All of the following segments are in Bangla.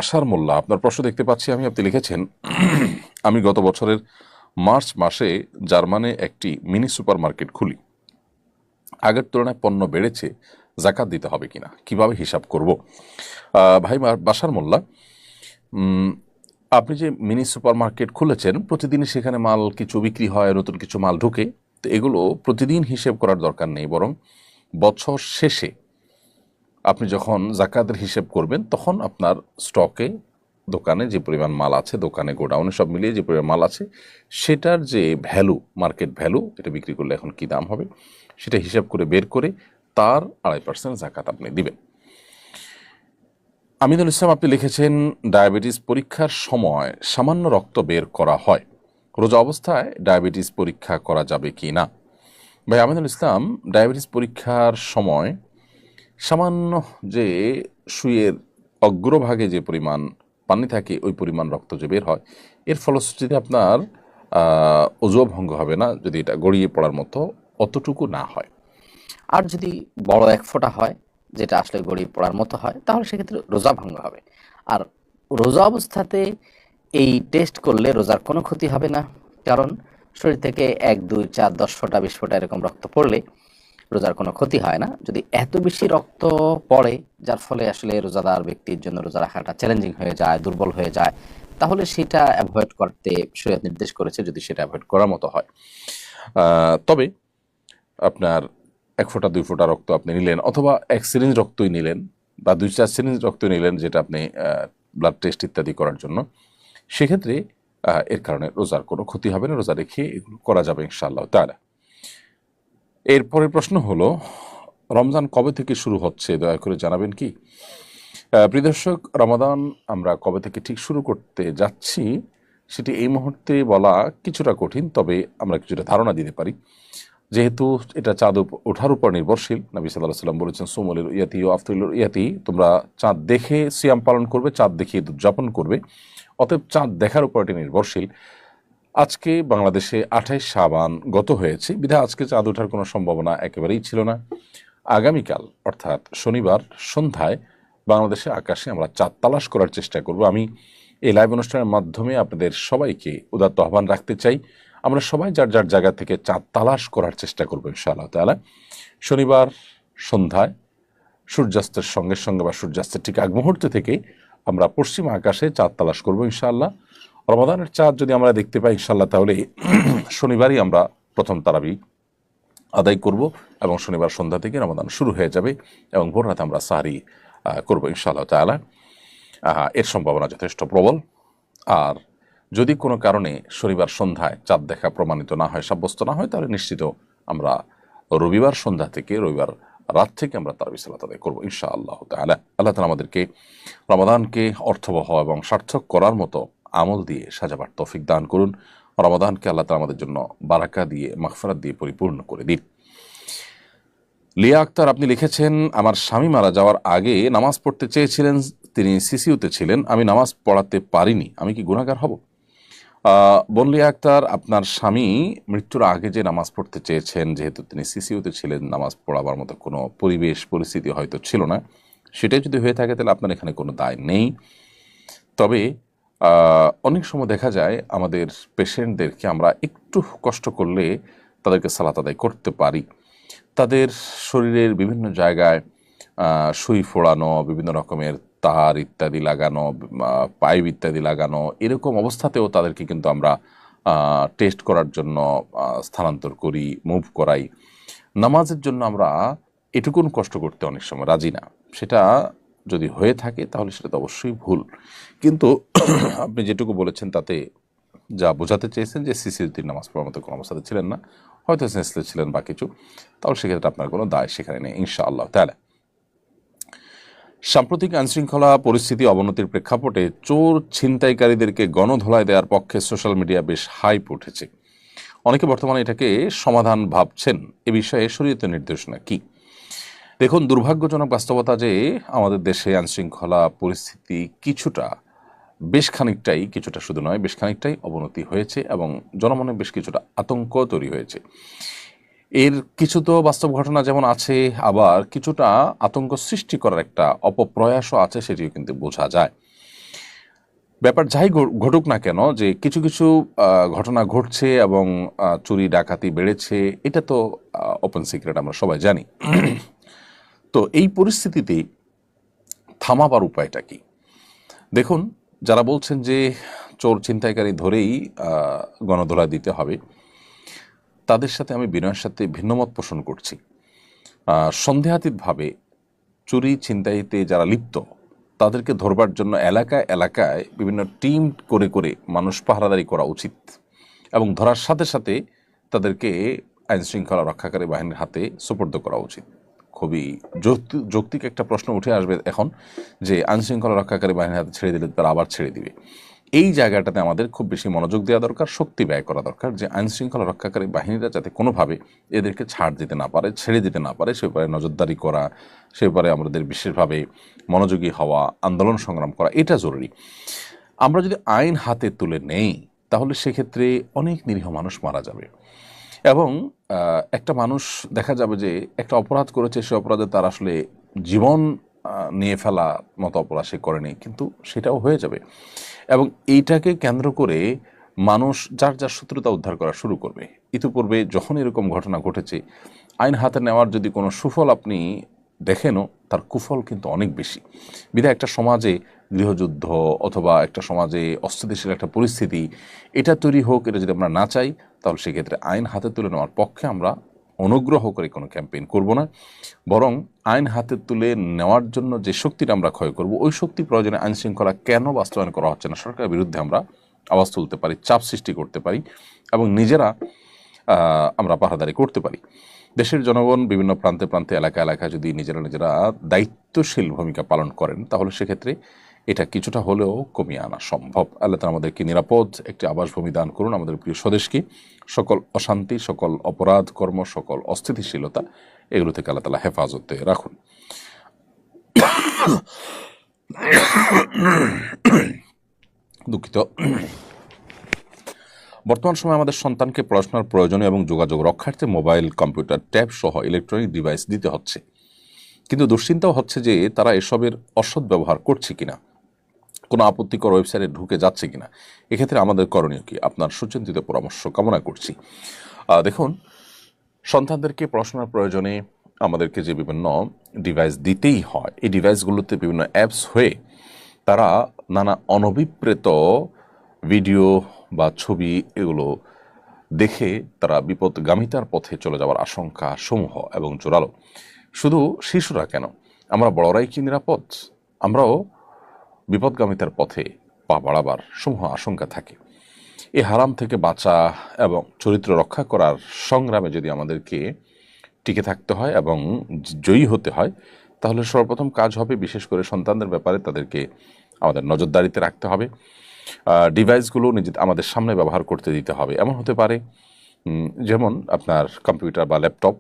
বাশার মোল্লা, আপনার প্রশ্ন দেখতে পাচ্ছি আমি। আপনি লিখেছেন, আমি গত বছরের মার্চ মাসে জার্মানে একটি মিনি সুপার মার্কেট খুলি। আগের তুলনায় পণ্য বেড়েছে, জাকাত দিতে হবে কিনা, কিভাবে হিসাব করব? ভাই বাশার মোল্লা, আপনি যে মিনি সুপার মার্কেট খুলেছেন, প্রতিদিনই সেখানে মাল কিছু বিক্রি হয়, নতুন কিছু মাল ঢুকে। তো এগুলো প্রতিদিন হিসেব করার দরকার নেই, বরং বছর শেষে আপনি যখন জাকাতের হিসেব করবেন তখন আপনার স্টকে, দোকানে যে পরিমাণ মাল আছে, দোকানে গোডাউনে সব মিলিয়ে যে পরিমাণ মাল আছে, সেটার যে ভ্যালু, মার্কেট ভ্যালু, এটা বিক্রি করলে এখন কী দাম হবে, সেটা হিসাব করে বের করে তার 2.5% জাকাত আপনি দিবেন। আমিনুল ইসলাম, আপনি লিখেছেন, ডায়াবেটিস পরীক্ষার সময় সামান্য রক্ত বের করা হয়, রোজা অবস্থায় ডায়াবেটিস পরীক্ষা করা যাবে কি না? ভাই আমিনুল ইসলাম, ডায়াবেটিস পরীক্ষার সময় সামান্য যে সুইয়ের অগ্রভাগে যে পরিমাণ পানি থাকে, ওই পরিমাণ রক্ত যে বের হয়, এর ফলশ্রুতিতে আপনার অজুও ভঙ্গ হবে না, যদি এটা গড়িয়ে পড়ার মতো অতটুকু না হয়। আর যদি বড় এক ফোঁটা হয়, যেটা আসলে গড়িয়ে পড়ার মতো হয়, তাহলে সেক্ষেত্রে রোজা ভঙ্গ হবে। আর রোজা অবস্থাতে এই টেস্ট করলে রোজার কোনো ক্ষতি হবে না, কারণ শরীর থেকে 1, 2, 4, 10 ফোঁটা 20 ফোঁটা এরকম রক্ত পড়লে রোজার কোনো ক্ষতি হয় না। যদি এত বেশি রক্ত পড়ে, যার ফলে আসলে রোজাদার ব্যক্তির জন্য রোজা রাখাটা চ্যালেঞ্জিং হয়ে যায়, দুর্বল হয়ে যায়, তাহলে সেটা অ্যাভয়েড করতে শরীয়ত নির্দেশ করেছে, যদি সেটা অ্যাভয়েড করার মতো হয়। তবে আপনার 1 ফোঁটা 2 ফোঁটা রক্ত আপনি নিলেন, অথবা 1 সিরিঞ্জ রক্তই নিলেন, বা 2-4 সিরিঞ্জ রক্ত নিলেন, যেটা আপনি ব্লাড টেস্ট ইত্যাদি করার জন্য, সেক্ষেত্রে এর কারণে রোজার কোনো ক্ষতি হবে না, রোজা রেখে এগুলো করা যাবে ইনশাআল্লাহ তাআলা। এরপরের প্রশ্ন হলো, রমজান কবে থেকে শুরু হচ্ছে, দয়া করে জানাবেন কি? প্রিয় দর্শক, রমাদান আমরা কবে থেকে ঠিক শুরু করতে যাচ্ছি সেটি এই মুহূর্তে বলা কিছুটা কঠিন, তবে আমরা কিছুটা ধারণা দিতে পারি। যেহেতু এটা চাঁদ ওঠার উপর নির্ভরশীল, নবী সাল্লাল্লাহু আলাইহি ওয়াসাল্লাম বলেছেন, সুমুলিল ইয়াতি ও আফতিরুল ইয়াতি, তোমরা চাঁদ দেখে সিয়াম পালন করবে, চাঁদ দেখে ঈদ উদযাপন করবে। অতএব চাঁদ দেখার উপর এটি নির্ভরশীল। আজকে বাংলাদেশে 28 শাবান গত হয়েছে, বিধায় আজকে চাঁদ ওঠার কোনো সম্ভাবনা একেবারেই ছিল না। আগামীকাল অর্থাৎ শনিবার সন্ধ্যায় বাংলাদেশে আকাশে আমরা চাঁদ তালাশ করার চেষ্টা করব। আমি এই লাইভ অনুষ্ঠানের মাধ্যমে আপনাদের সবাইকে উদাত্ত আহ্বান রাখতে চাই, আমরা সবাই যার যার জায়গা থেকে চাঁদ তালাশ করার চেষ্টা করবো ইনশাআল্লাহ তাআলা। শনিবার সন্ধ্যায় সূর্যাস্তের সঙ্গে সঙ্গে বা সূর্যাস্তের ঠিক আগ মুহূর্তে থেকে আমরা পশ্চিম আকাশে চাঁদ তালাশ করবো ইনশাআল্লাহ। রমাদানের চাঁদ যদি আমরা দেখতে পাই ইনশাআল্লাহ, তাহলে শনিবারই আমরা প্রথম তারাবি আদায় করব, এবং শনিবার সন্ধ্যা থেকে রমাদান শুরু হয়ে যাবে, এবং ভোর রাতে আমরা সাহরি করবো ইনশাআল্লাহ তাআলা। এর সম্ভাবনা যথেষ্ট প্রবল। আর যদি কোনো কারণে শনিবার সন্ধ্যায় চাঁদ দেখা প্রমাণিত না হয়, সাব্যস্ত না হয়, তাহলে নিশ্চিত আমরা রবিবার সন্ধ্যা থেকে, রবিবার রাত থেকে আমরা তারাবি সালাত আদায় করবো ইনশাআল্লাহ তাআলা। আল্লাহ তাআলা আমাদেরকে রমাদানকে অর্থবহ এবং সার্থক করার মতো আমল দিয়ে সাজাবার তৌফিক দান করুন। রমাদানকে আল্লাহ তাআলা আমাদের জন্য বারাকা দিয়ে, মাগফিরাত দিয়ে পরিপূর্ণ করে দিন। লিয়া আক্তার, আপনি লিখেছেন, আমার স্বামী মারা যাওয়ার আগে নামাজ পড়তে চেয়েছিলেন, তিনি সিসিউতে ছিলেন, আমি নামাজ পড়াতে পারিনি, আমি কি গুনাহগার হব? বোন লিয়া আক্তার, আপনার স্বামী মৃত্যুর আগে যে নামাজ পড়তে চেয়েছেন, যেহেতু তিনি সিসিউতে ছিলেন, নামাজ পড়াবার মতো কোনো পরিবেশ পরিস্থিতি হয়তো ছিল না, সেটাই যদি হয়ে থাকে তাহলে আপনার এখানে কোনো দায় নেই। তবে অনেক সময় দেখা যায় আমাদের পেশেন্টদেরকে আমরা একটু কষ্ট করলে তাদেরকে সালাত আদায় করতে পারি। তাদের শরীরের বিভিন্ন জায়গায় সুই ফোড়ানো, বিভিন্ন রকমের তার ইত্যাদি লাগানো, পাইপ ইত্যাদি লাগানো, এরকম অবস্থাতেও তাদেরকে কিন্তু আমরা টেস্ট করার জন্য স্থানান্তর করি, মুভ করাই। নামাজের জন্য আমরা এটুকুন কষ্ট করতে অনেক সময় রাজি না। সেটা যদি হয়ে থাকে তাহলে সেটা তো অবশ্যই ভুল। কিন্তু আপনি যেটুকু বলেছেন তাতে যা বোঝাতে চেয়েছেন যে সিসিউতে নামাজ পড়ার মতো কোনো অবস্থাতে ছিলেন না, হয়তো সেন্সলেস ছিলেন বা কিছু, তাহলে সেক্ষেত্রে আপনার কোনো দায় সেখানে নেই ইনশাআল্লাহ তাআলা। সাম্প্রতিক আইনশৃঙ্খলা পরিস্থিতি অবনতির প্রেক্ষাপটে চোর ছিনতাইকারীদেরকে গণধোলাই দেওয়ার পক্ষে সোশ্যাল মিডিয়া বেশ হাইপ উঠেছে। অনেকে বর্তমানে এটাকে সমাধান ভাবছেন। এ বিষয়ে শরীয়তের নির্দেশনা কি? দেখুন, দুর্ভাগ্যজনক বাস্তবতা যে আমাদের দেশে আইনশৃঙ্খলা পরিস্থিতি বেশ খানিকটাই, কিছুটা শুধু নয়, বেশ খানিকটাই অবনতি হয়েছে, এবং জনমনে বেশ কিছুটা আতঙ্ক তৈরি হয়েছে। এর কিছু তো বাস্তব ঘটনা যেমন আছে, আবার কিছুটা আতঙ্ক সৃষ্টি করার একটা অপপ্রয়াসও আছে, সেটিও কিন্তু বোঝা যায়। ব্যাপার যাই ঘটুক না কেন, যে কিছু কিছু ঘটনা ঘটছে এবং চুরি ডাকাতি বেড়েছে, এটা তো ওপেন সিক্রেট, আমরা সবাই জানি। তো এই পরিস্থিতিতে থামাবার উপায়টা কি? দেখুন, যারা বলছেন যে চোর ছিনতাইকারী ধরেই গণধোলাই দিতে হবে, তাদের সাথে আমি বিনয়ের সাথে ভিন্নমত পোষণ করছি। সন্দেহাতীতভাবে চুরি ছিনতাইতে যারা লিপ্ত, তাদেরকে ধরবার জন্য এলাকায় এলাকায় বিভিন্ন টিম করে করে মানুষ পাহারাদারি করা উচিত, এবং ধরার সাথে সাথে তাদেরকে আইনশৃঙ্খলা রক্ষাকারী বাহিনীর হাতে সোপর্দ করা উচিত। খুবই যৌক্তিক একটা প্রশ্ন উঠে আসবে এখন, যে আইনশৃঙ্খলা রক্ষাকারী বাহিনীর হাতে ছেড়ে দিলে তারা আবার ছেড়ে দিবে। এই জায়গাটাতে আমাদের খুব বেশি মনোযোগ দেওয়া দরকার, শক্তি ব্যয় করা দরকার, যে আইনশৃঙ্খলা রক্ষাকারী বাহিনীরা যাতে কোনোভাবে এদেরকে ছাড় দিতে না পারে, ছেড়ে দিতে না পারে, সে ব্যাপারে নজরদারি করা, সে ব্যাপারে আমাদের বিশেষভাবে মনোযোগী হওয়া, আন্দোলন সংগ্রাম করা, এটা জরুরি। আমরা যদি আইন হাতে তুলে নেই, তাহলে সেক্ষেত্রে অনেক নিরীহ মানুষ মারা যাবে, এবং একটা মানুষ দেখা যাবে যে একটা অপরাধ করেছে, সে অপরাধে তার আসলে জীবন নিয়ে ফেলা মতো অপরাধ সে করেনি, কিন্তু সেটাও হয়ে যাবে। এবং এইটাকে কেন্দ্র করে মানুষ যার যার শত্রুতা উদ্ধার করা শুরু করবে। ইতিপূর্বে যখন এরকম ঘটনা ঘটেছে, আইন হাতে নেওয়ার যদি কোনো সুফল আপনি দেখেনও, তার কুফল কিন্তু অনেক বেশি। বিধায় একটা সমাজে গৃহযুদ্ধ অথবা একটা সমাজে অস্থিতিশীল একটা পরিস্থিতি এটা তৈরি হোক, এটা যদি আমরা না চাই, তাহলে সেক্ষেত্রে আইন হাতে তুলে নেওয়ার পক্ষে আমরা অনুগ্রহ করে কোনো ক্যাম্পেইন করব না, বরং আইন হাতে তুলে নেওয়ার জন্য যে শক্তিটা আমরা ক্ষয় করব, ওই শক্তি প্রয়োজনে আইন শৃঙ্খলা কেন বাস্তবায়ন করা হচ্ছে না, সরকারের বিরুদ্ধে আমরা আওয়াজ তুলতে পারি, চাপ সৃষ্টি করতে পারি, এবং নিজেরা আমরা পাহারাদারি করতে পারি। দেশের জনগণ বিভিন্ন প্রান্তে প্রান্তে এলাকা এলাকায় যদি নিজেরা দায়িত্বশীল ভূমিকা পালন করেন, তাহলে সেক্ষেত্রে এটা কিছুটা হলেও কমিয়ে আনা সম্ভব। আল্লাহ তাআলা আমাদেরকে নিরাপদ একটি আবাসভূমি দান করুন, আমাদের প্রিয় স্বদেশকে সকল অশান্তি, সকল অপরাধ কর্ম, সকল অস্থিতিশীলতা, এগুলো থেকে আল্লাহ তাআলা হেফাজতে রাখুন। দুঃখিত। বর্তমান সময়ে আমাদের সন্তানকে পড়াশোনার প্রয়োজনীয় এবং যোগাযোগ রক্ষার্থে মোবাইল, কম্পিউটার, ট্যাব সহ ইলেকট্রনিক ডিভাইস দিতে হচ্ছে, কিন্তু দুশ্চিন্তাও হচ্ছে যে তারা এসবের অসৎ ব্যবহার করছে কিনা, কোনো আপত্তিকর ওয়েবসাইটে ঢুকে যাচ্ছে কিনা। এক্ষেত্রে আমাদের করণীয় কি, আপনার সুচিন্তিত পরামর্শ কামনা করছি। দেখুন, সন্তানদেরকে পড়াশোনার প্রয়োজনে আমাদেরকে যে বিভিন্ন ডিভাইস দিতেই হয়, এই ডিভাইসগুলোতে বিভিন্ন অ্যাপস হয়ে তারা নানা অনভিপ্রেত ভিডিও বা ছবি এগুলো দেখে তারা বিপদগামিতার পথে চলে যাওয়ার আশঙ্কা সমূহ এবং জোরালো। শুধু শিশুরা কেন, আমরা বড়রাই কি নিরাপদ? আমরাও বিপদগামিতার পথে পা বাড়াবার সমূহ আশঙ্কা থাকে। এই হারাম থেকে বাঁচা এবং চরিত্র রক্ষা করার সংগ্রামে যদি আমাদেরকে টিকে থাকতে হয় এবং জয়ী হতে হয়, তাহলে সর্বপ্রথম কাজ হবে বিশেষ করে সন্তানদের ব্যাপারে তাদেরকে আমাদের নজরদারিতে রাখতে হবে। ডিভাইসগুলো আমাদের সামনে ব্যবহার করতে দিতে হবে। এমন হতে পারে যেমন আপনার কম্পিউটার বা ল্যাপটপ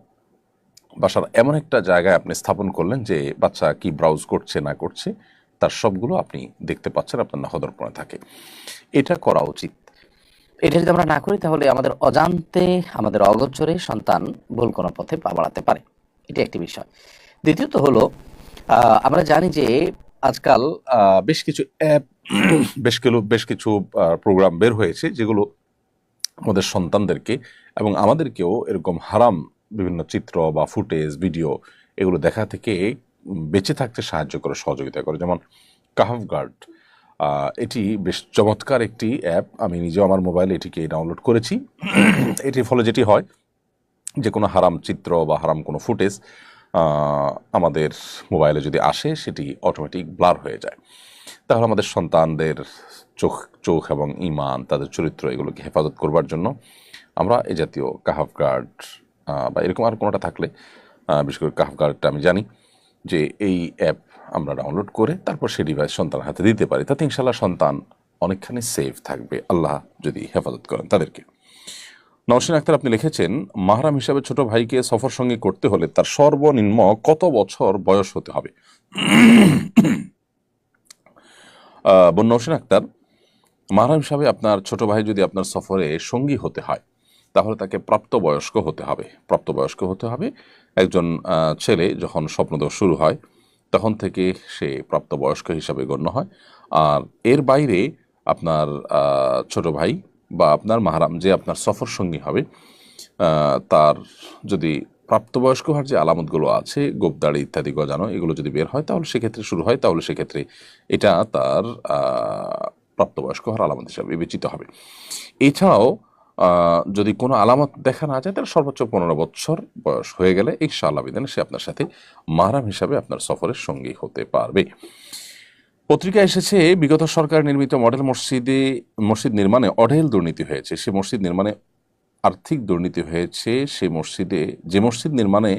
বাসার এমন একটা জায়গায় আপনি স্থাপন করলেন যে বাচ্চা কি ব্রাউজ করছে না করছে তার সবগুলো আপনি দেখতে পাচ্ছেন, আপনার নখদর্পণে থাকে। এটা করা উচিত। এটা যদি আমরা না করি, তাহলে আমাদের অজান্তে, আমাদের অগোচরে সন্তান ভুল কোনো পথে পা বাড়াতে পারে। এটা একটি বিষয়। দ্বিতীয়ত হলো, আমরা জানি যে আজকাল বেশ কিছু অ্যাপ, বেশ কিছু প্রোগ্রাম বের হয়েছে যেগুলো আমাদের সন্তানদেরকে এবং আমাদেরকেও এরকম হারাম বিভিন্ন চিত্র বা ফুটেজ, ভিডিও এগুলো দেখা থেকে বেঁচে থাকতে সাহায্য করে, সহযোগিতা করে। যেমন কাহাফ গার্ড, এটি বেশ চমৎকার একটি অ্যাপ। আমি নিজেও আমার মোবাইলে এটিকে ডাউনলোড করেছি। এটির ফলে যেটি হয়, যে কোনো হারাম চিত্র বা হারাম কোনো ফুটেজ আমাদের মোবাইলে যদি আসে, সেটি অটোমেটিক ব্লার হয়ে যায়। তাহলে আমাদের সন্তানদের চোখ এবং ঈমান, তাদের চরিত্র, এগুলোকে হেফাজত করবার জন্য আমরা এই জাতীয় কাহাফ গার্ড বা এরকম আর কোনোটা থাকলে, বিশেষ করে কাহাফ গার্ডটা আমি জানি যে এই অ্যাপ আমরা ডাউনলোড করে তারপর সেই ডিভাইস সন্তানের হাতে দিতে পারি। তাতে ইনশাল্লাহ সন্তান অনেকখানি সেফ থাকবে, আল্লাহ যদি হেফাজত করেন তাদেরকে। নওশিন আক্তার, আপনি লিখেছেন, মাহরাম হিসাবে ছোট ভাইকে সফর সঙ্গী করতে হলে তার সর্বনিম্ন কত বছর বয়স হতে হবে? বোন নওশিন আক্তার, মাহরাম হিসাবে আপনার ছোট ভাই যদি আপনার সফরে সঙ্গী হতে হয়, তাহলে তাকে প্রাপ্তবয়স্ক হতে হবে। প্রাপ্তবয়স্ক হতে হবে। একজন ছেলে যখন স্বপ্নদোষ শুরু হয় তখন থেকে সে প্রাপ্তবয়স্ক হিসাবে গণ্য হয়। আর এর বাইরে আপনার ছোট ভাই বা আপনার মাহরাম যে আপনার সফর সঙ্গী হবে তার যদি প্রাপ্তবয়স্ক হওয়ার যে আলামতগুলো আছে, গোপদাড়ি ইত্যাদি গজানো, এগুলো যদি বের হয় তাহলে সেক্ষেত্রে শুরু হয়, তাহলে সেক্ষেত্রে এটা তার প্রাপ্তবয়স্ক হওয়ার আলামত হিসাবে বিবেচিত হবে। এছাড়াও যদি কোনো আলামত দেখা না যায় তাহলে সর্বোচ্চ 15 বছর বয়স হয়ে গেলে ইনশাআল্লাহ বিধানে সে আপনার সাথে মাহরাম হিসাবে আপনার সফরের সঙ্গী হতে পারবে। পত্রিকায় এসেছে বিগত সরকার নির্মিত মডেল মসজিদ নির্মাণে অঢেল দুর্নীতি হয়েছে। সে মসজিদ নির্মাণে আর্থিক দুর্নীতি হয়েছে। যে মসজিদ নির্মাণে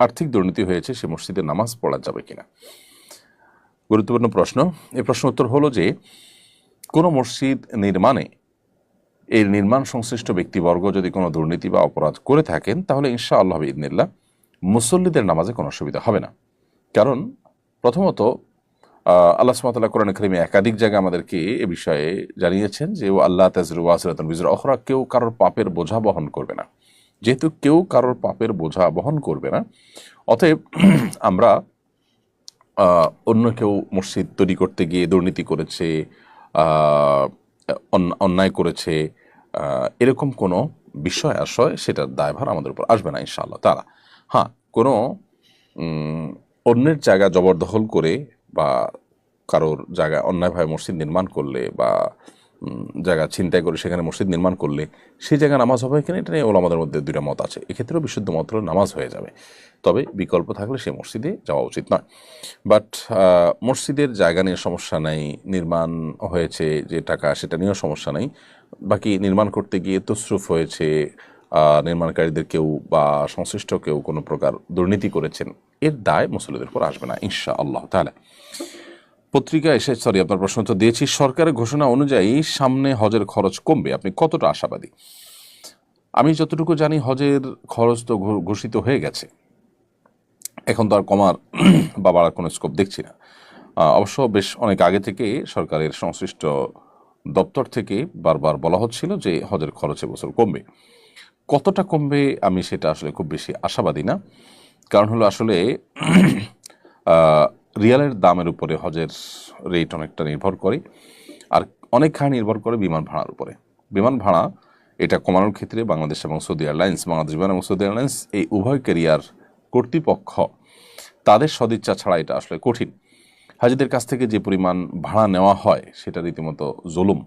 আর্থিক দুর্নীতি হয়েছে সে মসজিদে নামাজ পড়া যাবে কিনা? গুরুত্বপূর্ণ প্রশ্ন। এই প্রশ্ন উত্তর হলো যে কোনো মসজিদ নির্মাণে এর নির্মাণ সংশ্লিষ্ট ব্যক্তিবর্গ যদি কোনো দুর্নীতি বা অপরাধ করে থাকেন তাহলে ইনশাআল্লাহ বিইذনিল্লাহ মুসল্লিদের নামাজে কোনো অসুবিধা হবে না। কারণ প্রথমত আল্লাহ সুবহানাহু ওয়া তাআলা কোরআনে কারিমে একাধিক জায়গায় আমাদেরকে এ বিষয়ে জানিয়েছেন যে ও আল্লাহ তাযরু ওয়াসিরাতুন বিজরা উখরা, কেউ কারোর পাপের বোঝা বহন করবে না। যেহেতু কেউ কারোর পাপের বোঝা বহন করবে না, অতএব আমরা অন্য কেউ মসজিদ তৈরি করতে গিয়ে দুর্নীতি করেছে, অন্যায় করেছে, এরকম কোনো বিষয় আশয় সেটার দায়ভার আমাদের উপর আসবে না ইনশাআল্লাহ তাআলা। হ্যাঁ, কোনো অন্যের জায়গা জবরদখল করে বা কারোর জায়গায় অন্যায়ভাবে মসজিদ নির্মাণ করলে বা জায়গা ছিনতাই করে সেখানে মসজিদ নির্মাণ করলে সেই জায়গায় নামাজ হবে কিনা এটা নিয়ে ওলামাদের মধ্যে দুইটা মত আছে। এক্ষেত্রেও বিশুদ্ধ মত হলো নামাজ হয়ে যাবে, তবে বিকল্প থাকলে সে মসজিদে যাওয়া উচিত নয়। বাট মসজিদের জায়গা নিয়ে সমস্যা নাই, নির্মাণ হয়েছে যে টাকা সেটা নিয়েও সমস্যা নাই, বাকি নির্মাণ করতে গিয়ে তসরুফ হয়েছে, নির্মাণকারীদের কেউ বা সংশ্লিষ্ট কেউ কোনো প্রকার দুর্নীতি করেছেন, এর দায় মুসল্লিদের উপর আসবে না ইনশাআল্লাহ তাআলা। পত্রিকা এসে আপনার প্রশ্ন তো দিয়েছি। সরকারের ঘোষণা অনুযায়ী সামনে হজের খরচ কমবে, আপনি কতটা আশাবাদী? আমি যতটুকু জানি হজের খরচ তো ঘোষিত হয়ে গেছে, এখন তো আর কমার বা বাড়ার কোনো স্কোপ দেখছি না। অবশ্য বেশ অনেক আগে থেকে সরকারের সংশ্লিষ্ট দপ্তর থেকে বারবার বলা হচ্ছিল যে হজের খরচ এবছর কমবে। কতটা কমবে আমি সেটা আসলে খুব বেশি আশাবাদী না। কারণ হলো আসলে রিয়ালের দামের উপরে হজের রেট অনেকটা নির্ভর করে, আর অনেকখানি নির্ভর করে বিমান ভাড়ার উপরে। বিমান ভাড়া এটা কমানোর ক্ষেত্রে বাংলাদেশ এবং সৌদি এয়ারলাইন্স, বাংলাদেশ বিমান এবং সৌদি এয়ারলাইন্স এই উভয় ক্যারিয়ার কর্তৃপক্ষ তাদের সদিচ্ছা ছাড়া এটা আসলে কঠিন। হাজিদের কাছ থেকে যে পরিমাণ ভাড়া নেওয়া হয় সেটা রীতিমতো জুলুম।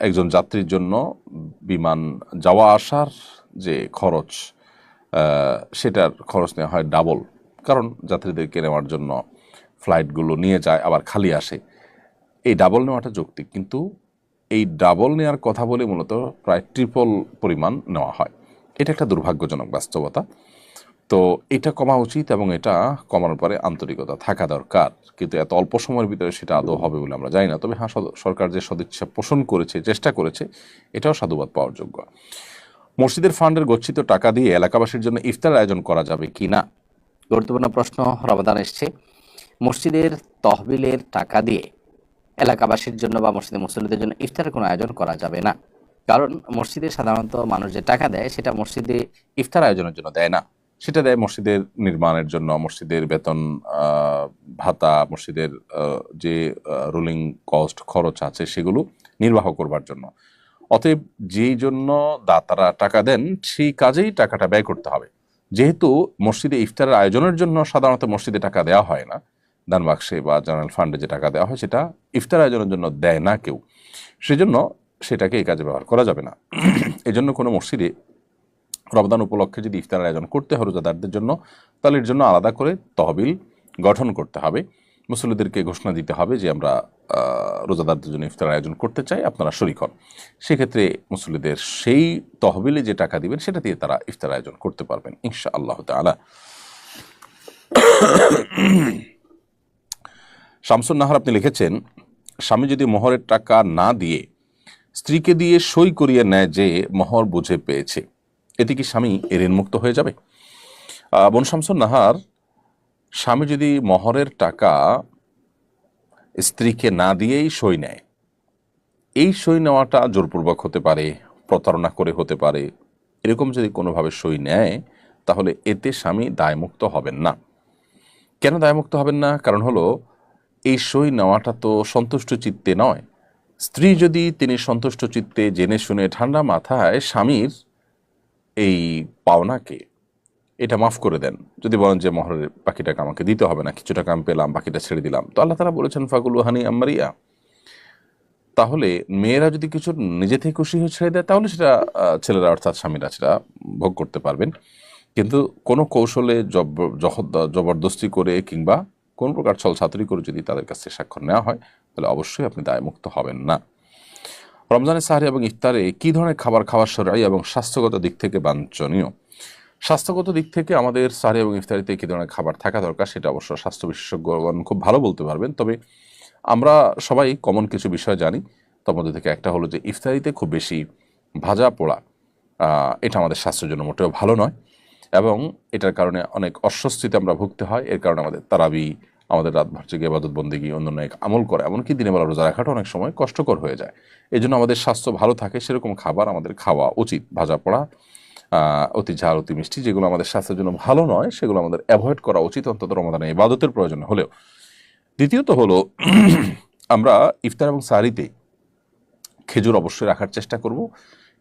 একজন যাত্রীর জন্য বিমান যাওয়া আসার যে খরচ সেটার খরচ নেওয়া হয় ডাবল, কারণ যাত্রীদেরকে নেওয়ার জন্য ফ্লাইটগুলো নিয়ে যায় আবার খালি আসে। এই ডাবল নেওয়াটা যৌক্তিক, কিন্তু এই ডাবল নেওয়ার কথা বলে মূলত প্রায় ট্রিপল পরিমাণ নেওয়া হয়। এটা একটা দুর্ভাগ্যজনক বাস্তবতা। তো এটা কমা উচিত এবং এটা কমানোর পরে আন্তরিকতা থাকা দরকার, কিন্তু এত অল্প সময়ের ভিতরে সেটা আদৌ হবে বলে আমরা জানি না। তবে হ্যাঁ, সরকার যে সদিচ্ছা পোষণ করেছে, চেষ্টা করেছে, এটাও সাধুবাদ পাওয়ার যোগ্য। মসজিদের ফান্ডের গচ্ছিত টাকা দিয়ে এলাকাবাসীর জন্য ইফতার আয়োজন করা যাবে কি না? গুরুত্বপূর্ণ প্রশ্ন রমাদান এসছে। মসজিদের তহবিলের টাকা দিয়ে এলাকাবাসীর জন্য বা মসজিদের মুসল্লিদের জন্য ইফতারের কোনো আয়োজন করা যাবে না। কারণ মসজিদে সাধারণত মানুষ যে টাকা দেয় সেটা মসজিদে ইফতার আয়োজনের জন্য দেয় না, সেটা দেয় মসজিদের নির্মাণের জন্য, মসজিদের বেতন ভাতা, মসজিদের যে রুলিং কস্ট খরচ আছে সেগুলো নির্বাহ করবার জন্য। অতএব যেই জন্য দাতারা টাকা দেন সেই কাজেই টাকাটা ব্যয় করতে হবে। যেহেতু মসজিদে ইফতারের আয়োজনের জন্য সাধারণত মসজিদে টাকা দেওয়া হয় না, দান বাক্সে বা জেনারেল ফান্ডে যে টাকা দেওয়া হয় সেটা ইফতার আয়োজনের জন্য দেয় না কেউ, সেজন্য সেটাকে এই কাজে ব্যবহার করা যাবে না। এজন্য কোনো মসজিদে রমজান উপলক্ষে যদি ইফতার আয়োজন করতে হয় রোজাদারদের জন্য, তাহলে এর জন্য আলাদা করে তহবিল গঠন করতে হবে, মুসল্লিদেরকে ঘোষণা দিতে হবে যে আমরা রোজাদারদের জন্য ইফতার আয়োজন করতে চাই, আপনারা শরীক হন। সেক্ষেত্রে মুসল্লিদের সেই তহবিলে যে টাকা দিবেন সেটা দিয়ে তারা ইফতার আয়োজন করতে পারবেন ইনশাআল্লাহ তাআলা। শামসুন নাহার আপনি লিখেছেন, স্বামী যদি মোহরের টাকা না দিয়ে স্ত্রীকে দিয়ে সই করিয়ে নেয় যে মোহর বুঝে পেয়েছে, এতে কি স্বামী ঋণমুক্ত হয়ে যাবে? বোন শামসুন নাহার, স্বামী যদি মোহরের টাকা স্ত্রীকে না দিয়েই সই নেয়, এই সই নেওয়াটা জোরপূর্বক হতে পারে, প্রতারণা করে হতে পারে, এরকম যদি কোনোভাবে সই নেয় তাহলে এতে স্বামী দায়মুক্ত হবেন না। কেন দায়মুক্ত হবেন না? কারণ হলো এই সই নেওয়াটা তো সন্তুষ্ট চিত্তে নয়। স্ত্রী যদি তিনি সন্তুষ্ট চিত্তে জেনে শুনে ঠান্ডা মাথায় স্বামীর এই পাওনাকে এটা মাফ করে দেন, যদি বলেন যে মহরের বাকিটাকে আমাকে দিতে হবে না, কিছু টাকা আমি পেলাম বাকিটা ছেড়ে দিলাম, তো আল্লাহ তাআলা বলেছেন ফাকুলু হানি আম্মারিয়া, তাহলে মেয়েরা যদি কিছু নিজে থেকে খুশি হয়ে ছেড়ে দেয় তাহলে সেটা ছেলেরা অর্থাৎ স্বামীরা সেটা ভোগ করতে পারবেন। কিন্তু কোনো কৌশলে জবরদস্তি করে কিংবা কোন প্রকার ছলছাতুরি করে যদি তাদের কাছে স্বাক্ষর নেওয়া হয় তাহলে অবশ্যই আপনি দায়মুক্ত হবেন না। রমজানের সাহরি এবং ইফতারে কী ধরনের খাবার খাওয়া শরঈ এবং স্বাস্থ্যগত দিক থেকে বাঞ্ছনীয়? স্বাস্থ্যগত দিক থেকে আমাদের সাহরি এবং ইফতারিতে কী ধরনের খাবার থাকা দরকার সেটা অবশ্য স্বাস্থ্য বিশেষজ্ঞগণ খুব ভালো বলতে পারবেন। তবে আমরা সবাই কমন কিছু বিষয় জানি। তার মধ্যে থেকে একটা হলো যে ইফতারিতে খুব বেশি ভাজা পোড়া এটা আমাদের স্বাস্থ্যের জন্য মোটেও ভালো নয়, এবং এটার কারণে অনেক অস্বস্তিতে আমরা ভুগতে হয়। এর কারণে আমাদের তারাবি, আমাদের রাতভর জেগে ইবাদত বন্দেগী, অন্যান্য এক আমল করে, এমনকি দিনের বেলা রোজা রাখাটা অনেক সময় কষ্টকর হয়ে যায়। এই জন্য আমাদের স্বাস্থ্য ভালো থাকে সেরকম খাবার আমাদের খাওয়া উচিত। ভাজা পোড়া, অতি ঝাল, অতি মিষ্টি, যেগুলো আমাদের স্বাস্থ্যের জন্য ভালো নয় সেগুলো আমাদের অ্যাভয়েড করা উচিত, অন্তত রমাদানে ইবাদতের প্রয়োজন হলেও। দ্বিতীয়ত হলো আমরা ইফতার এবং সাহরিতে খেজুর অবশ্যই রাখার চেষ্টা করব।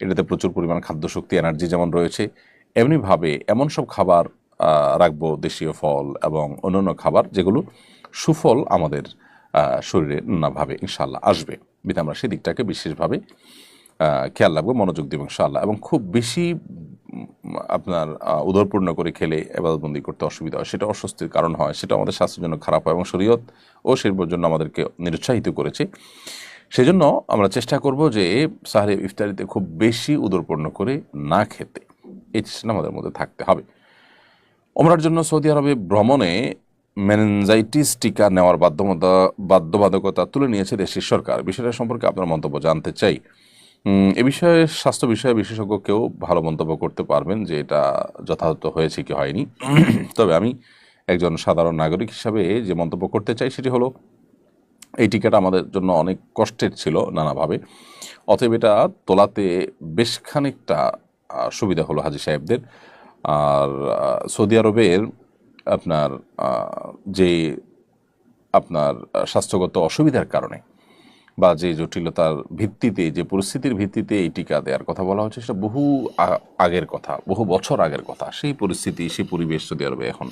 এটাতে প্রচুর পরিমাণ খাদ্যশক্তি, এনার্জি যেমন রয়েছে, এমনিভাবে এমন সব খাবার রাখবো, দেশীয় ফল এবং অন্যান্য খাবার যেগুলো সুফল আমাদের শরীরে নানাভাবে ইনশাআল্লাহ আসবে। বিধে আমরা সেদিকটাকে বিশেষভাবে খেয়াল রাখবো, মনোযোগ দেব ইনশাআল্লাহ। এবং খুব বেশি আপনার উদরপূর্ণ করে খেলে ইবাদতবন্দি করতে অসুবিধা হয়, সেটা অস্বস্তির কারণ হয়, সেটা আমাদের স্বাস্থ্যের জন্য খারাপ হয় এবং শরীয়ত ও শিল্পের জন্য আমাদেরকে নিরুৎসাহিত করেছে। সেজন্য আমরা চেষ্টা করব যে সাহরি ইফতারিতে খুব বেশি উদরপূর্ণ করে না খেতে, এই চেষ্টা আমাদের মধ্যে থাকতে হবে। ওমরার জন্য সৌদি আরবে ভ্রমণে মেনিনজাইটিস টিকা নেওয়ার বাধ্যবাধকতা তুলে নিয়েছে দেশের সরকার। বিষয়টা সম্পর্কে আপনার মন্তব্য জানতে চাই। এ বিষয়ে স্বাস্থ্য বিষয়ে বিশেষজ্ঞ কেউ ভালো মন্তব্য করতে পারবেন যে এটা যথাযথ হয়েছে কি হয়নি। তবে আমি একজন সাধারণ নাগরিক হিসাবে যে মন্তব্য করতে চাই সেটি হলো, এই টিকাটা আমাদের জন্য অনেক কষ্টের ছিল নানাভাবে, অতএব এটা তোলাতে বেশ খানিকটা সুবিধা হলো হাজী সাহেবদের। আর সৌদি আরবের আপনার যে আপনার স্বাস্থ্যগত অসুবিধার কারণে বা যে জটিলতার ভিত্তিতে, যে পরিস্থিতির ভিত্তিতে এই টিকা দেওয়ার কথা বলা হচ্ছে, সেটা বহু আগের কথা, বহু বছর আগের কথা। সেই পরিস্থিতি, সেই পরিবেশ সৌদি আরবে এখন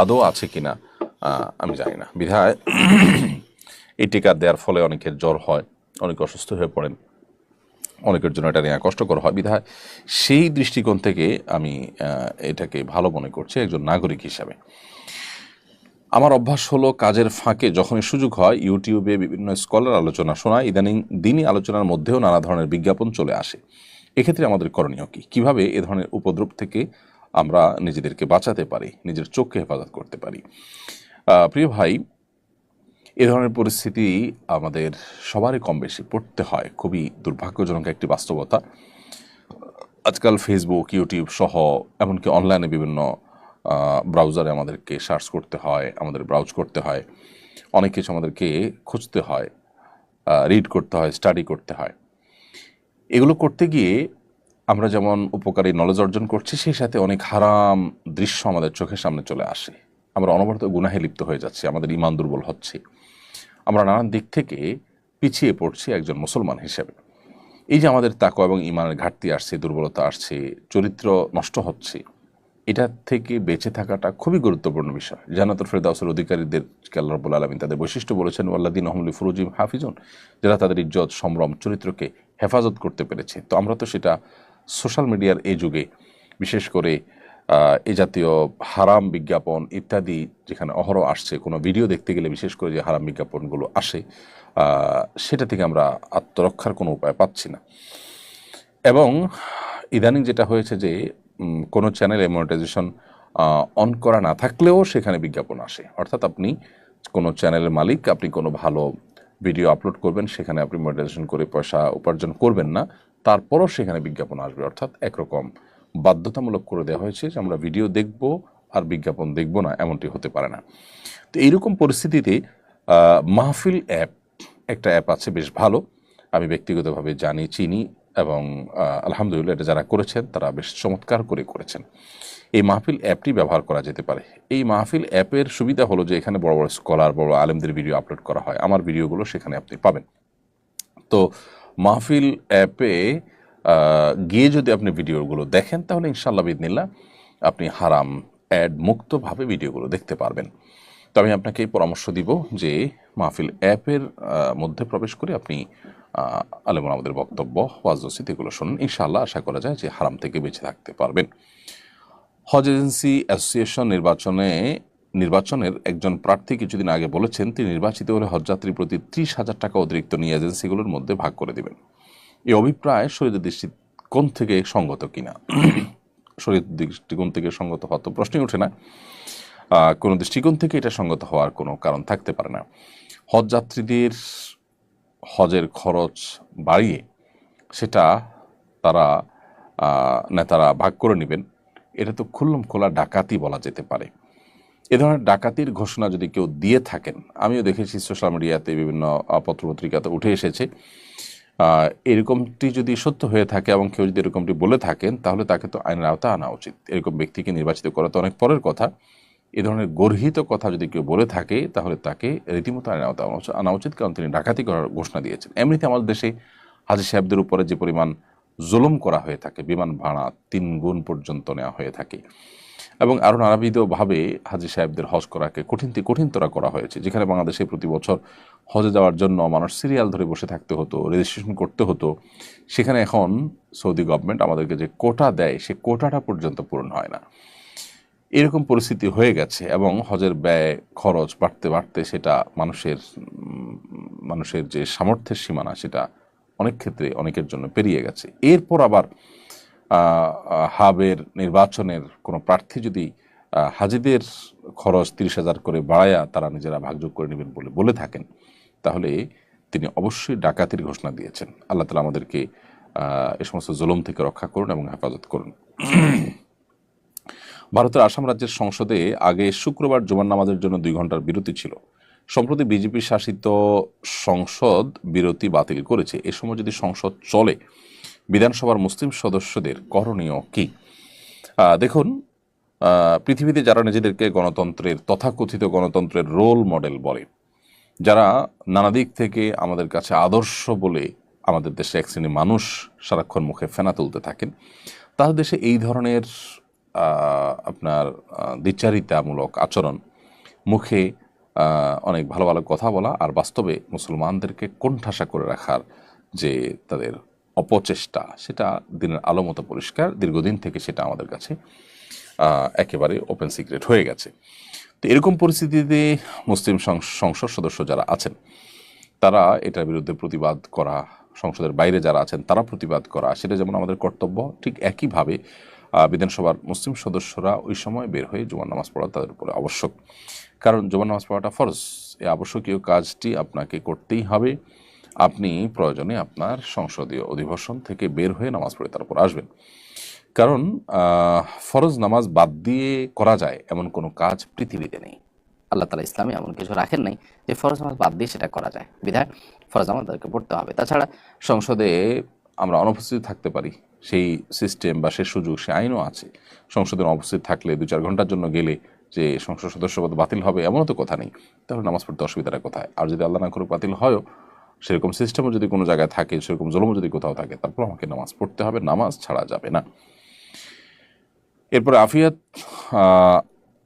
আদৌ আছে কিনা আমি জানি না। বিধায় এই টিকা দেওয়ার ফলে অনেকের জ্বর হয়, অনেকে অসুস্থ হয়ে পড়েন, অনেকের জন্য এটা নেওয়া কষ্টকর হয়। বিধায় সেই দৃষ্টিকোণ থেকে আমি এটাকে ভালো মনে করছি একজন নাগরিক হিসাবে। আমার অভ্যাস হলো কাজের ফাঁকে যখনই সুযোগ হয় ইউটিউবে বিভিন্ন স্কলার আলোচনা শোনা। ইদানিং দিনই আলোচনার মধ্যেও নানা ধরনের বিজ্ঞাপন চলে আসে। এক্ষেত্রে আমাদের করণীয় কী? কীভাবে এ ধরনের উপদ্রব থেকে আমরা নিজেদেরকে বাঁচাতে পারি, নিজের চোখকে হেফাজত করতে পারি? প্রিয় ভাই, এ ধরনের পরিস্থিতি আমাদের সবারই কম বেশি পড়তে হয়। খুবই দুর্ভাগ্যজনক একটি বাস্তবতা। আজকাল ফেসবুক, ইউটিউব সহ এমনকি অনলাইনে বিভিন্ন ব্রাউজারে আমাদেরকে সার্চ করতে হয়, আমাদের ব্রাউজ করতে হয়, অনেক কিছু আমাদেরকে খুঁজতে হয়, রিড করতে হয়, স্টাডি করতে হয়। এগুলো করতে গিয়ে আমরা যেমন উপকারী নলেজ অর্জন করছি, সেই সাথে অনেক হারাম দৃশ্য আমাদের চোখের সামনে চলে আসে। আমরা অনবরত গুনাহে লিপ্ত হয়ে যাচ্ছি, আমাদের ঈমান দুর্বল হচ্ছে, আমরা নানান দিক থেকে পিছিয়ে পড়ছি একজন মুসলমান হিসেবে। এই যে আমাদের তাকওয়া এবং ঈমানের ঘাটতি আসছে, দুর্বলতা আসছে, চরিত্র নষ্ট হচ্ছে, এটা থেকে বেঁচে থাকাটা খুবই গুরুত্বপূর্ণ বিষয়। জান্নাতুল ফেরদাউসের অধিকারীদের আল্লাহ রাব্বুল আলামিন তাদের বৈশিষ্ট্য বলেছেন, ওয়াল্লাযীনা হুম লিফুরুজিহিম হাফিজুন, যারা তাদের ইজ্জত, সম্ভ্রম, চরিত্রকে হেফাজত করতে পেরেছে। তো আমরা তো সেটা সোশ্যাল মিডিয়ার এই যুগে, বিশেষ করে এই জাতীয় হারাম বিজ্ঞাপন ইত্যাদি যেখানে অহরহ আসছে, কোনো ভিডিও দেখতে গেলে বিশেষ করে যে হারাম বিজ্ঞাপনগুলো আসে, সেটা থেকে আমরা আত্মরক্ষার কোনো উপায় পাচ্ছি না। এবং ইদানিং যেটা হয়েছে যে কোনো চ্যানেলে মনিটাইজেশন অন করা না থাকলেও সেখানে বিজ্ঞাপন আসে। অর্থাৎ আপনি কোনো চ্যানেলের মালিক, আপনি কোনো ভালো ভিডিও আপলোড করবেন, সেখানে আপনি মনিটাইজেশন করে পয়সা উপার্জন করবেন না, তারপরও সেখানে বিজ্ঞাপন আসবে। অর্থাৎ একরকম বাধ্যতামূলক করে দেওয়া হয়েছে যে আমরা ভিডিও দেখব আর বিজ্ঞাপন দেখব না, এমনটি হতে পারে না। তো এইরকম পরিস্থিতিতে মাহফিল অ্যাপ, একটা অ্যাপ আছে বেশ ভালো, আমি ব্যক্তিগতভাবে জানি, চিনি, এবং আলহামদুলিল্লাহ এটা যারা করেছেন তারা বেশ চমৎকার করে করেছেন। এই মাহফিল অ্যাপটি ব্যবহার করা যেতে পারে। এই মাহফিল অ্যাপের সুবিধা হলো যে এখানে বড় বড় স্কলার, বড় আলেমদের ভিডিও আপলোড করা হয়, আমার ভিডিওগুলো সেখানে আপনি পাবেন। তো মাহফিল অ্যাপে গিয়ে যদি আপনি ভিডিওগুলো দেখেন তাহলে ইনশাআল্লাহ বিদিনিল্লাহ আপনি হারাম অ্যাড মুক্তভাবে ভিডিওগুলো দেখতে পারবেন। তো আমি আপনাকে পরামর্শ দিব যে মাহফিল অ্যাপের মধ্যে প্রবেশ করে আপনি আলেমুল আমাদের বক্তব্য, ওয়াজ নসিহত এগুলো শুনুন। ইনশাআল্লাহ আশা করা যায় যে হারাম থেকে বেঁচে থাকতে পারবেন। হজ এজেন্সি অ্যাসোসিয়েশন নির্বাচনের একজন প্রার্থী কিছুদিন আগে বলেছেন তিনি নির্বাচিত হলে হজযাত্রী প্রতি 30,000 টাকা অতিরিক্ত নিয়ে এজেন্সিগুলোর মধ্যে ভাগ করে দেবেন। এই অভিপ্রায় শরীয়তের দৃষ্টিকোণ থেকে সঙ্গত কিনা? শরীয়তের দৃষ্টিকোণ থেকে সঙ্গত হওয়ার তো প্রশ্নই ওঠে না। কোনো দৃষ্টিকোণ থেকে এটা সঙ্গত হওয়ার কোনো কারণ থাকতে পারে না। হজযাত্রীদের হজের খরচ বাড়িয়ে সেটা তারা নেতারা ভাগ করে নেবেন, এটা তো খুল্লম খোলা ডাকাতি বলা যেতে পারে। এ ধরনের ডাকাতির ঘোষণা যদি কেউ দিয়ে থাকেন, আমিও দেখেছি সোশ্যাল মিডিয়াতে বিভিন্ন পত্রপত্রিকাতে উঠে এসেছে, এরকমটি যদি সত্য হয়ে থাকে এবং কেউ যদি এরকমটি বলে থাকেন তাহলে তাকে তো আইনের আওতায় আনা উচিত। এরকম ব্যক্তিকে নির্বাচিত করা তো অনেক পরের কথা। এ ধরনের গর্হিত কথা যদি কেউ বলে থাকে তাহলে তাকে রীতিমতো আইনের আওতায় আনা উচিত, কারণ তিনি ডাকাতি করার ঘোষণা দিয়েছেন। এমনিতে আমাদের দেশে হাজী সাহেবদের উপরে যে পরিমাণ জুলুম করা হয়ে থাকে, বিমান ভাড়া 3 গুণ পর্যন্ত নেওয়া হয়ে থাকে এবং আরও নানাবিধভাবে হাজী সাহেবদের হজ করাকে কঠিনতর করা হয়েছে। যেখানে বাংলাদেশে প্রতি বছর হজে যাওয়ার জন্য মানুষ সিরিয়াল ধরে বসে থাকতে হতো, রেজিস্ট্রেশন করতে হতো, সেখানে এখন সৌদি গভর্নমেন্ট আমাদেরকে যে কোটা দেয় সে কোটাটা পর্যন্ত পূরণ হয় না। এরকম পরিস্থিতি হয়ে গেছে এবং হজের ব্যয় খরচ বাড়তে বাড়তে সেটা মানুষের যে সামর্থ্যের সীমানা সেটা অনেক ক্ষেত্রে অনেকের জন্য পেরিয়ে গেছে। এরপর আবার হাবের নির্বাচনের কোনো প্রার্থী যদি হাজিদের খরচ 30,000 করে বাড়ায়া তারা নিজেরা ভাগযোগ করে নেবেন বলে থাকেন, তাহলে তিনি অবশ্যই ডাকাতির ঘোষণা দিয়েছেন। আল্লাহ তাআলা আমাদেরকে এ সমস্ত জুলুম থেকে রক্ষা করুন এবং হেফাজত করুন। ভারতের আসাম রাজ্যের সংসদে আগে শুক্রবার জুমার নামাজের জন্য 2 ঘন্টার বিরতি ছিল। সম্প্রতি বিজেপি শাসিত সংসদ বিরতি বাতিল করেছে। এ সময় যদি সংসদ চলে, বিধানসভার মুসলিম সদস্যদের করণীয় কি? দেখুন, পৃথিবীতে যারা নিজেদেরকে তথাকথিত গণতন্ত্রের রোল মডেল বলে, যারা নানা দিক থেকে আমাদের কাছে আদর্শ বলে আমাদের দেশে এক শ্রেণীর মানুষ সারাক্ষণ মুখে ফেনা তুলতে থাকেন, তাদের দেশে এই ধরনের আপনার দ্বিচারিতামূলক আচরণ, মুখে অনেক ভালো ভালো কথা বলা আর বাস্তবে মুসলমানদেরকে কোণঠাসা করে রাখার যে তাদের অপচেষ্টা, সেটা দিনের আলো মতো পরিষ্কার। দীর্ঘদিন থেকে সেটা আমাদের কাছে একেবারে ওপেন সিক্রেট হয়ে গেছে। তো এরকম পরিস্থিতিতে মুসলিম সংসদ সদস্য যারা আছেন তারা এটার বিরুদ্ধে প্রতিবাদ করা, সংসদের বাইরে যারা আছেন তারা প্রতিবাদ করা, সেটা যেমন আমাদের কর্তব্য, ঠিক একইভাবে বিধানসভার মুসলিম সদস্যরা ওই সময় বের হয়ে জুমার নামাজ পড়া তাদের উপরে আবশ্যক। কারণ জুমার নামাজ পড়াটা ফরজ। এই আবশ্যকীয় কাজটি আপনাকে করতেই হবে। আপনি প্রয়োজনে আপনার সংসদীয় অধিবেশন থেকে বের হয়ে নামাজ পড়ে তারপর আসবেন। কারণ ফরজ নামাজ বাদ দিয়ে করা যায় এমন কোনো কাজ পৃথিবীতে নেই। আল্লাহ তাআলা ইসলামে এমন কিছু রাখেন নাই যে ফরজ নামাজ বাদ দিয়ে সেটা করা যায়, বিধায় ফরজ নামাজ তাদেরকে পড়তে হবে। তাছাড়া সংসদে আমরা অনুপস্থিত থাকতে পারি, সেই সিস্টেম বা সে সুযোগ, সে আইনও আছে। সংসদে অনুপস্থিত থাকলে 2-4 ঘন্টার জন্য গেলে যে সংসদ সদস্যপদ বাতিল হবে এমনও তো কথা নেই। তাহলে নামাজ পড়তে অসুবিধাটা কোথায়? আর যদি আল্লাহ না করুক বাতিল হয়ও, সেরকম সিস্টেমও যদি কোনো জায়গায় থাকে, সেরকম জুলুমও যদি কোথাও থাকে, তারপর আমাকে নামাজ পড়তে হবে, নামাজ ছাড়া যাবে না। এরপরে আফিয়াত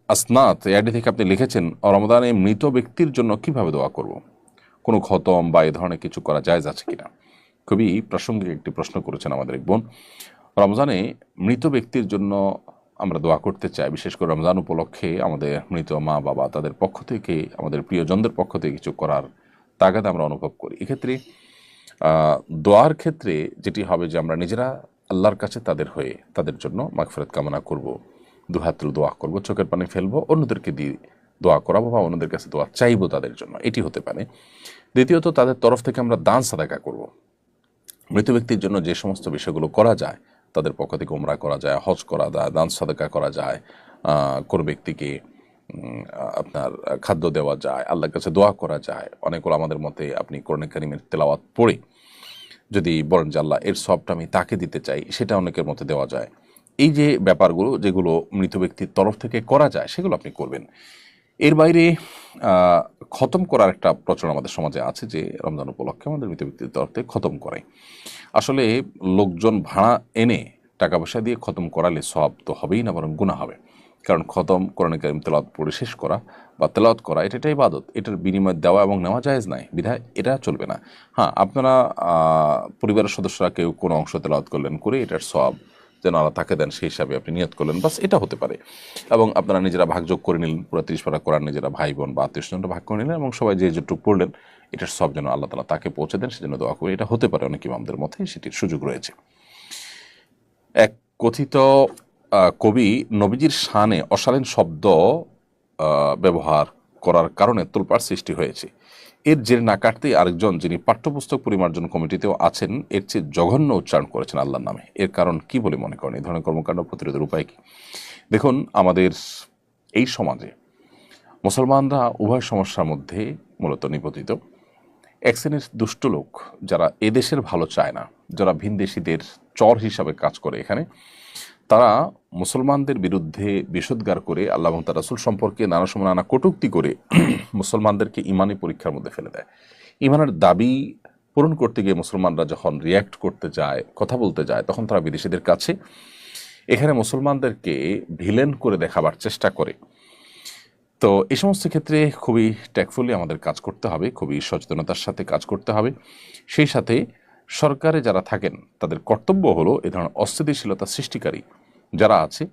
আসনাত এআইডি থেকে আপনি লিখেছেন, রমজানে মৃত ব্যক্তির জন্য কিভাবে দোয়া করব? কোনো খতম বা এই ধরনের কিছু করা জায়েজ আছে কিনা? খুবই প্রাসঙ্গিক একটি প্রশ্ন করেছেন আমাদের এক বোন। রমজানে মৃত ব্যক্তির জন্য আমরা দোয়া করতে চাই, বিশেষ করে রমজান উপলক্ষে আমাদের মৃত মা বাবা তাদের পক্ষ থেকে, আমাদের প্রিয়জনদের পক্ষ থেকে কিছু করার তাগাদ আমরা অনুভব করি। এক্ষেত্রে দোয়ার ক্ষেত্রে যেটি হবে যে আমরা নিজেরা আল্লাহর কাছে তাদের জন্য মাগফিরাত কামনা করব, দুহাত তুলে দোয়া করব, চোখের পানি ফেলবো, অন্যদেরকে দিয়ে দোয়া করাবো বা অন্যদের কাছে দোয়া চাইবো তাদের জন্য, এটি হতে পারে। দ্বিতীয়ত, তাদের তরফ থেকে আমরা দান সাদাকা করব। মৃত ব্যক্তির জন্য যে সমস্ত বিষয়গুলো করা যায়, তাদের পক্ষ থেকে উমরা করা যায়, হজ করা যায়, দান সাদাকা করা যায়, কোনো ব্যক্তিকে আপনার খাদ্য দেওয়া যায়, আল্লাহর কাছে দোয়া করা যায়। অনেকগুলো আমাদের মতে আপনি কোরআন কারীমের তেলাওয়াত পড়ে যদি বলেন যে আল্লাহ এর সবটা আমি তাকে দিতে চাই, সেটা অনেকের মধ্যে দেওয়া যায়। এই যে ব্যাপারগুলো যেগুলো মৃত ব্যক্তির তরফ থেকে করা যায় সেগুলো আপনি করবেন। এর বাইরে খতম করার একটা প্রচলন আমাদের সমাজে আছে যে রমজান উপলক্ষে আমাদের মৃত ব্যক্তির তরফ থেকে খতম করাই। আসলে লোকজন ভাড়া এনে টাকা পয়সা দিয়ে খতম করালে সওয়াব তো হবেই না, বরং গুনাহ হবে। কারণ খতম কোরআন কারীম তেলাওয়াত পড়ে শেষ করা বা তেলাওয়াত করা এটা একটা ইবাদত, এটার বিনিময় দেওয়া এবং নেওয়া জায়েজ নাই, বিধায় এটা চলবে না। হ্যাঁ, আপনারা পরিবারের সদস্যরা কেউ কোনো অংশ তেলাওয়াত করলেন, করে এটার সওয়াব যেন আল্লাহ তাকে দেন সেই হিসাবে আপনি নিয়ত করলেন, বাস এটা হতে পারে। এবং আপনারা নিজেরা ভাগযোগ করে নিলেন, পুরো 30 পারা কোরআন নিজেরা ভাই বোন বা আত্মীয় স্বজনরা ভাগ করে নিলেন এবং সবাই যে যেটুকু পড়লেন এটার সব যেন আল্লাহ তাআলা তাকে পৌঁছে দেন সেজন্য দোয়া করি। এটা হতে পারে অনেক ইমামদের মধ্যে সেটির সুযোগ রয়েছে। এক কথিত কবি নবীজির শানে অশালীন শব্দ ব্যবহার করার কারণে তোলপাড় সৃষ্টি হয়েছে। এর জের না কাটতেই আরেকজন, যিনি পাঠ্যপুস্তক পরিমার্জন কমিটিতেও আছেন, এর চেয়ে জঘন্য উচ্চারণ করেছেন আল্লাহর নামে। এর কারণ কি বলে মনে করেন? এই ধরনের কর্মকাণ্ড প্রতিরোধের উপায় কি? দেখুন, আমাদের এই সমাজে মুসলমানরা উভয় সমস্যার মধ্যে মূলত নিপতিত। এক শ্রেণীর দুষ্ট লোক যারা এদেশের ভালো চায় না, যারা ভিনদেশীদের চর হিসাবে কাজ করে এখানে, তারা মুসলমানদের বিরুদ্ধে বিষোদ্গার করে আল্লাহ এবং তার রাসূল সম্পর্কে নানা সময় নানা কটূক্তি করে মুসলমানদেরকে ইমানি পরীক্ষার মধ্যে ফেলে দেয়। ইমানের দাবি পূরণ করতে গিয়ে মুসলমানরা যখন রিয়্যাক্ট করতে যায়, কথা বলতে যায়, তখন তারা বিদেশিদের কাছে এখানে মুসলমানদেরকে ভিলেন করে দেখাবার চেষ্টা করে। তো এই সমস্ত ক্ষেত্রে খুবই ট্যাক্টফুলি আমাদের কাজ করতে হবে, খুবই সচেতনতার সাথে কাজ করতে হবে। সেই সাথে সরকারে যারা থাকেন তাদের কর্তব্য হলো এ ধরনের অস্থিতিশীলতা সৃষ্টিকারী যারা আছে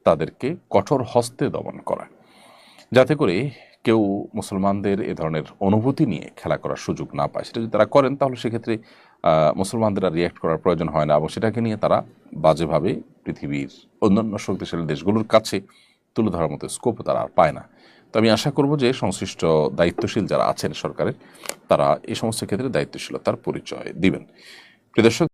তাদেরকে কঠোর হস্তে দমন করা, যাতে করে কেউ মুসলমানদের এ ধরনের অনুভূতি নিয়ে খেলা করার সুযোগ না পায়। সেটা যদি তারা করেন তাহলে সেক্ষেত্রে মুসলমানদের আর রিয়্যাক্ট করার প্রয়োজন হয় না এবং সেটাকে নিয়ে তারা বাজেভাবে পৃথিবীর অন্যান্য শক্তিশালী দেশগুলোর কাছে তুলে ধরার মতো স্কোপও তারা আর পায় না। তো আমি আশা করব যে সংশ্লিষ্ট দায়িত্বশীল যারা আছেন সরকারের, তারা এই সমস্ত ক্ষেত্রে দায়িত্বশীলতার পরিচয় দিবেন। প্রিয় দর্শক,